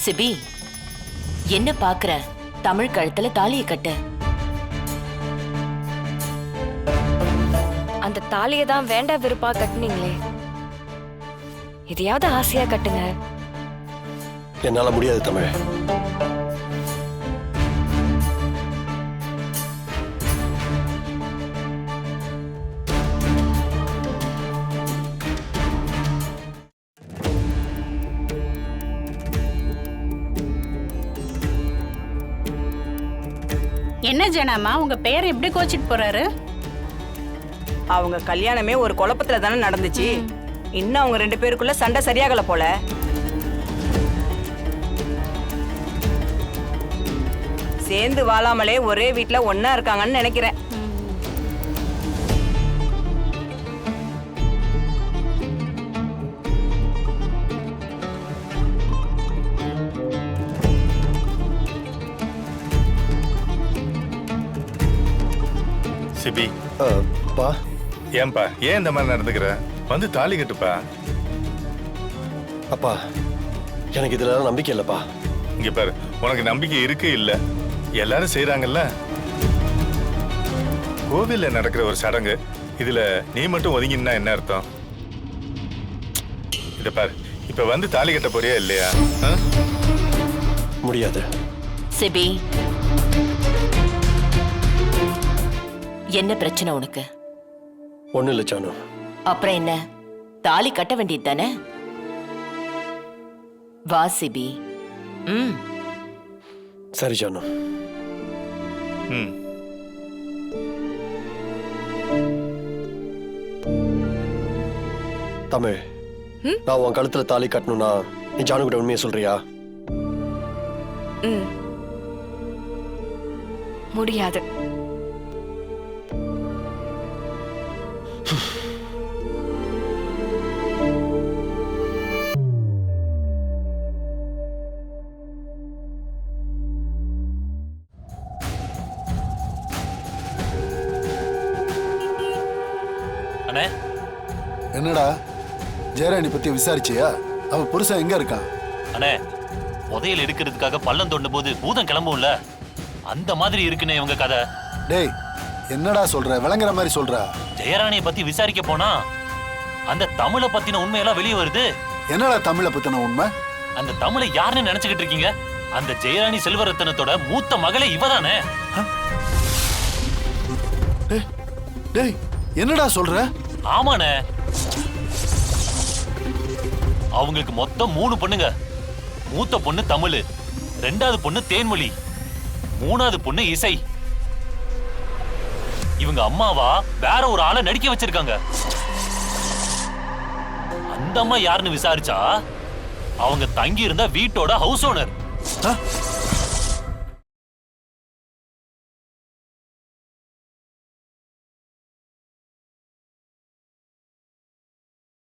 CP, என்ன பாக்குற? தமிழ் கழுத்துல தாலியை கட்டு. அந்த தாலியை தான் வேண்டா விருப்பா கட்டுனீங்களே, இதையாவது ஆசையா கட்டுங்க. என்னால முடியாது தமிழ். என்ன ஜனாமா, உங்க பேர் எப்படி கோச்சிட்டு போறாரு? அவங்க கல்யாணமே ஒரு குழப்பத்துல தானே நடந்துச்சு. இன்னும் அவங்க 2 பேருக்குள்ள சண்டை சரியாகல போல. சேர்ந்து வாழாமலே ஒரே வீட்டுல ஒன்னா இருக்காங்கன்னு நினைக்கிறேன். சிபி, பா, ஏன்பா ஏன் இந்த மாதிரி நடந்துக்கிற? வந்து தாலி கட்டுப்பா. அப்பா, எனக்கு இதுல நம்பிக்கை இல்லப்பா. இங்க பாரு, உனக்கு நம்பிக்கை இருக்கு இல்ல, எல்லாரும் செய்யறாங்கல்ல. கோவில்ல நடக்கிற ஒரு சடங்கு, இதுல நீ மட்டும் ஒதுங்கினா என்ன அர்த்தம்? இத பாரு, இப்ப வந்து தாலி கட்ட போறியா இல்லையா? முடியாது. சிபி, என்ன பிரச்சனை உனக்கு? ஒண்ணு இல்ல ஜானு. அப்புறம் என்ன, தாலி கட்ட வேண்டியது தானே? வா சிபி. சரி ஜானு. தமிழ், நான் உன் கழுத்துல தாலி கட்டணும்னா நீ ஜானு கிட்ட உண்மையை சொல்றியா? முடியாது. என்னடா ஜெயராணி பத்தி விசாரிச்சியா? அவ புருஷன் எங்க இருக்கான்? அண்ணே, புதையல் எடுக்கிறதுக்காக பள்ளம் தோண்டும் போது பூதம் கிளம்பும்ல, அந்த மாதிரி இருக்குன்னு இவங்க கதை. டேய், என்னடா சொல்ற? விளங்குற மாதிரி சொல்ற. ஜெயராணியை பத்தி விசாரிக்க போனா அந்த தமிழை பத்தின உண்மையெல்லாம் வெளியே வருது. என்னடா தமிழை பத்தின உண்மை? அந்த தமிழை யாருன்னு நினைச்சுக்கிட்டு இருக்கீங்க? அந்த ஜெயராணி செல்வரத்தனத்தோட மூத்த மகளே இவதானே. டேய், என்னடா சொல்ற? ஆமாண்ணே, அவங்களுக்கு மொத்தம் 3 பொண்ணுங்க. மூத்த பொண்ணு தமிழ், 2வது பொண்ணு தேன்மொழி, 3வது பொண்ணு இசை. இவங்க அம்மாவா வேற ஒரு ஆளை நடிக்க வச்சிருக்காங்க. அந்த அம்மா யாருன்னு விசாரிச்சா அவங்க தங்கி இருந்த வீட்டோட ஹவுஸ் ஓனர்.